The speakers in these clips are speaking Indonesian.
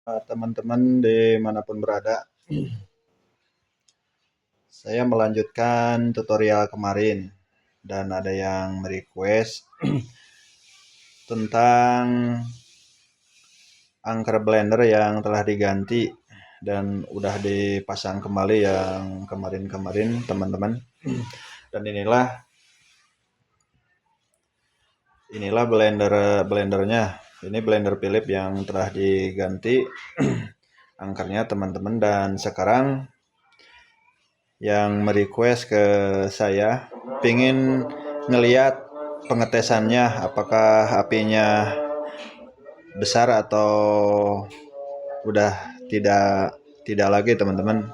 Teman-teman dimanapun berada, saya melanjutkan tutorial kemarin dan ada yang request tentang angker blender yang telah diganti dan udah dipasang kembali yang kemarin-kemarin teman-teman. Dan inilah blendernya. Ini blender Philips yang telah diganti angkernya teman-teman, dan sekarang yang merequest ke saya pingin ngeliat pengetesannya apakah apinya besar atau udah tidak lagi teman-teman.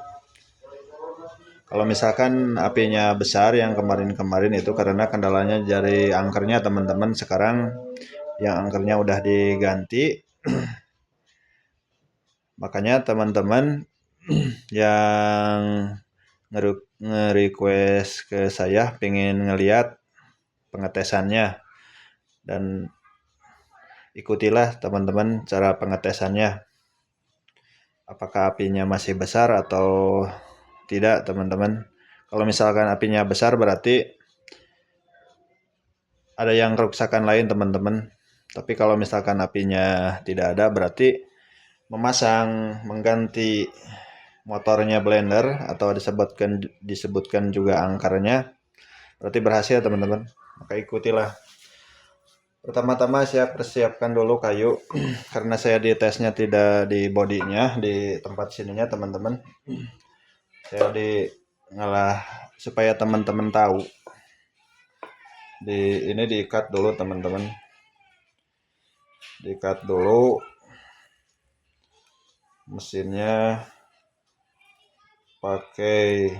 Kalau misalkan apinya besar yang kemarin-kemarin itu karena kendalanya dari angkernya teman-teman. Sekarang yang angkernya udah diganti, makanya teman-teman yang nge-request ke saya pengen ngeliat pengetesannya, dan ikutilah teman-teman cara pengetesannya apakah apinya masih besar atau tidak teman-teman. Kalau misalkan apinya besar berarti ada yang kerusakan lain teman-teman, tapi kalau misalkan apinya tidak ada berarti mengganti motornya blender atau disebutkan juga angkarnya berarti berhasil teman-teman. Maka ikutilah. Pertama-tama saya persiapkan dulu kayu karena saya di tesnya tidak di bodinya, di tempat sininya teman-teman. Saya ngalah supaya teman-teman tahu. Ini diikat dulu teman-teman. Diikat dulu mesinnya pakai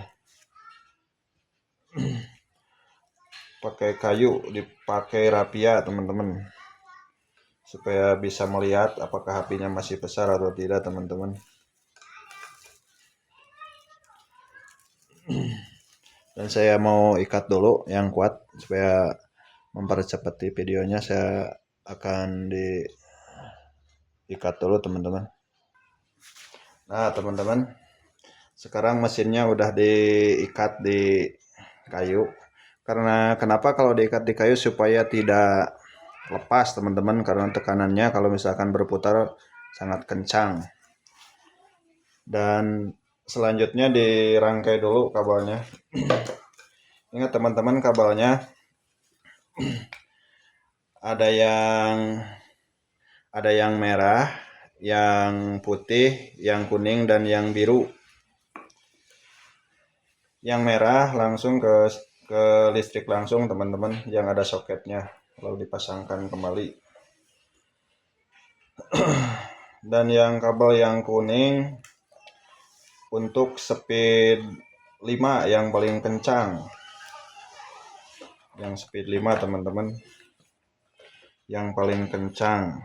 kayu, dipakai rapia teman-teman, supaya bisa melihat apakah apinya masih besar atau tidak teman-teman. Dan saya mau ikat dulu yang kuat supaya mempercepat videonya. Saya akan diikat dulu teman-teman. Nah teman-teman, sekarang mesinnya udah diikat di kayu. Karena kenapa kalau diikat di kayu? Supaya tidak lepas teman-teman, karena tekanannya kalau misalkan berputar sangat kencang. Dan selanjutnya dirangkai dulu kabelnya. Ingat teman-teman, kabelnya ada yang merah, yang putih, yang kuning, dan yang biru. Yang merah langsung ke listrik langsung teman-teman, yang ada soketnya, lalu dipasangkan kembali. Dan yang kabel yang kuning untuk speed 5 yang paling kencang. Yang speed 5 teman-teman, yang paling kencang.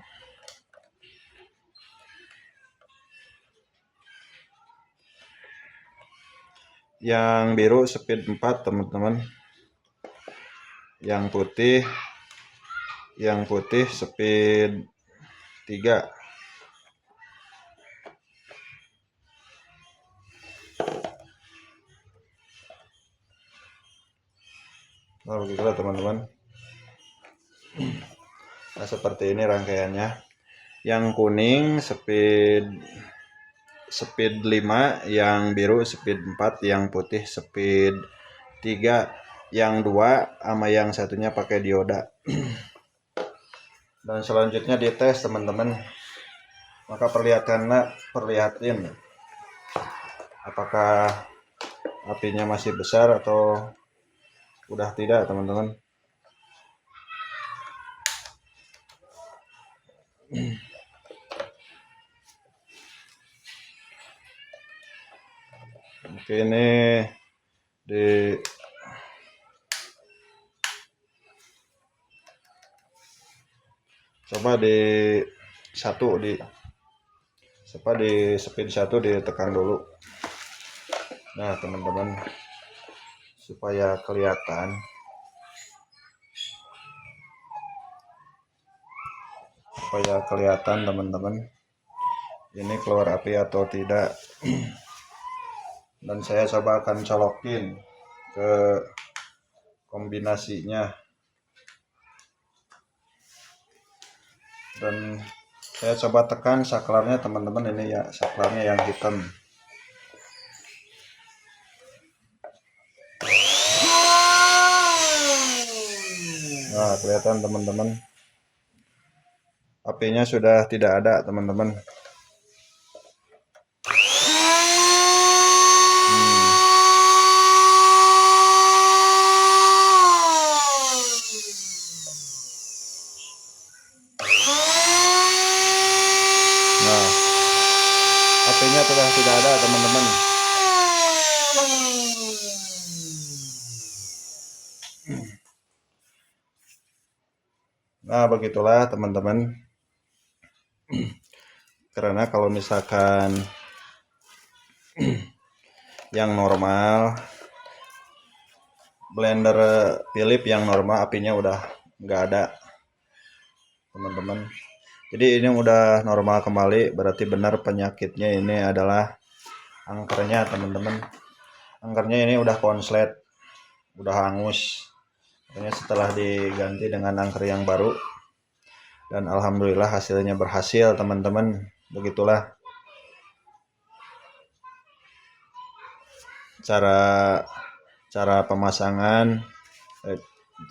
Yang biru speed 4 teman-teman. Yang putih speed 3. Nah begitulah teman-teman. Nah seperti ini rangkaiannya. Yang kuning speed 5, yang biru speed 4, yang putih speed 3, yang 2 sama yang satunya pakai dioda. Dan selanjutnya dites teman-teman. Maka perlihatin apakah apinya masih besar atau udah tidak teman-teman. Oke, ini coba di speed 1 ditekan dulu. Nah teman-teman, supaya kelihatan teman-teman, ini keluar api atau tidak. Dan saya coba akan colokin ke kombinasinya, dan saya coba tekan saklarnya teman-teman. Ini ya saklarnya yang hitam. Nah, kelihatan teman-teman, apinya sudah tidak ada teman-teman. Nah, apinya sudah tidak ada teman-teman. Nah, begitulah teman-teman. Karena kalau misalkan yang normal, blender Philips yang normal, apinya udah nggak ada teman-teman. Jadi ini udah normal kembali, berarti benar penyakitnya ini adalah angkernya teman-teman. Angkernya ini udah konslet, udah hangus. Makanya setelah diganti dengan angker yang baru, dan alhamdulillah hasilnya berhasil teman-teman. Begitulah cara pemasangan,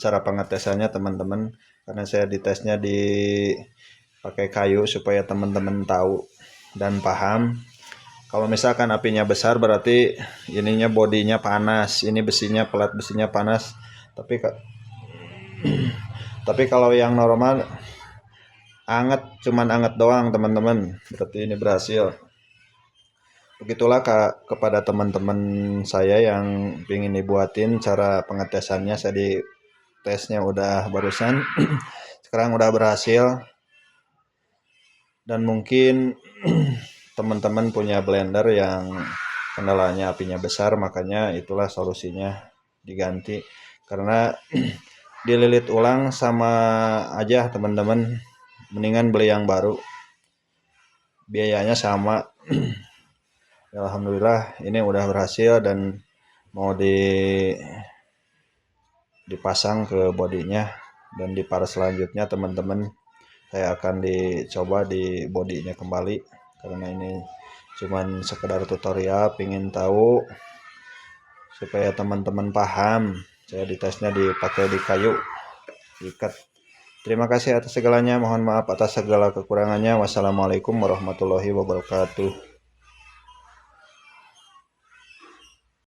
cara pengetesannya teman-teman. Karena saya ditesnya pakai kayu supaya teman-teman tahu dan paham. Kalau misalkan apinya besar berarti ininya bodinya panas, ini besinya, pelat besinya panas. Tapi kalau yang normal anget, cuman anget doang teman-teman, berarti ini berhasil. Begitulah kepada teman-teman saya yang ingin dibuatin cara pengetesannya. Saya di tesnya udah barusan sekarang udah berhasil. Dan mungkin teman-teman punya blender yang kendalanya apinya besar, makanya itulah solusinya diganti. Karena dililit ulang sama aja teman-teman, mendingan beli yang baru, biayanya sama. Alhamdulillah ini udah berhasil dan mau dipasang ke bodinya. Dan di part selanjutnya teman-teman saya akan dicoba di bodinya kembali, karena ini cuman sekedar tutorial, pingin tahu supaya teman-teman paham. Saya ditesnya dipakai di kayu ikat. Terima kasih atas segalanya, mohon maaf atas segala kekurangannya. Wassalamualaikum warahmatullahi wabarakatuh.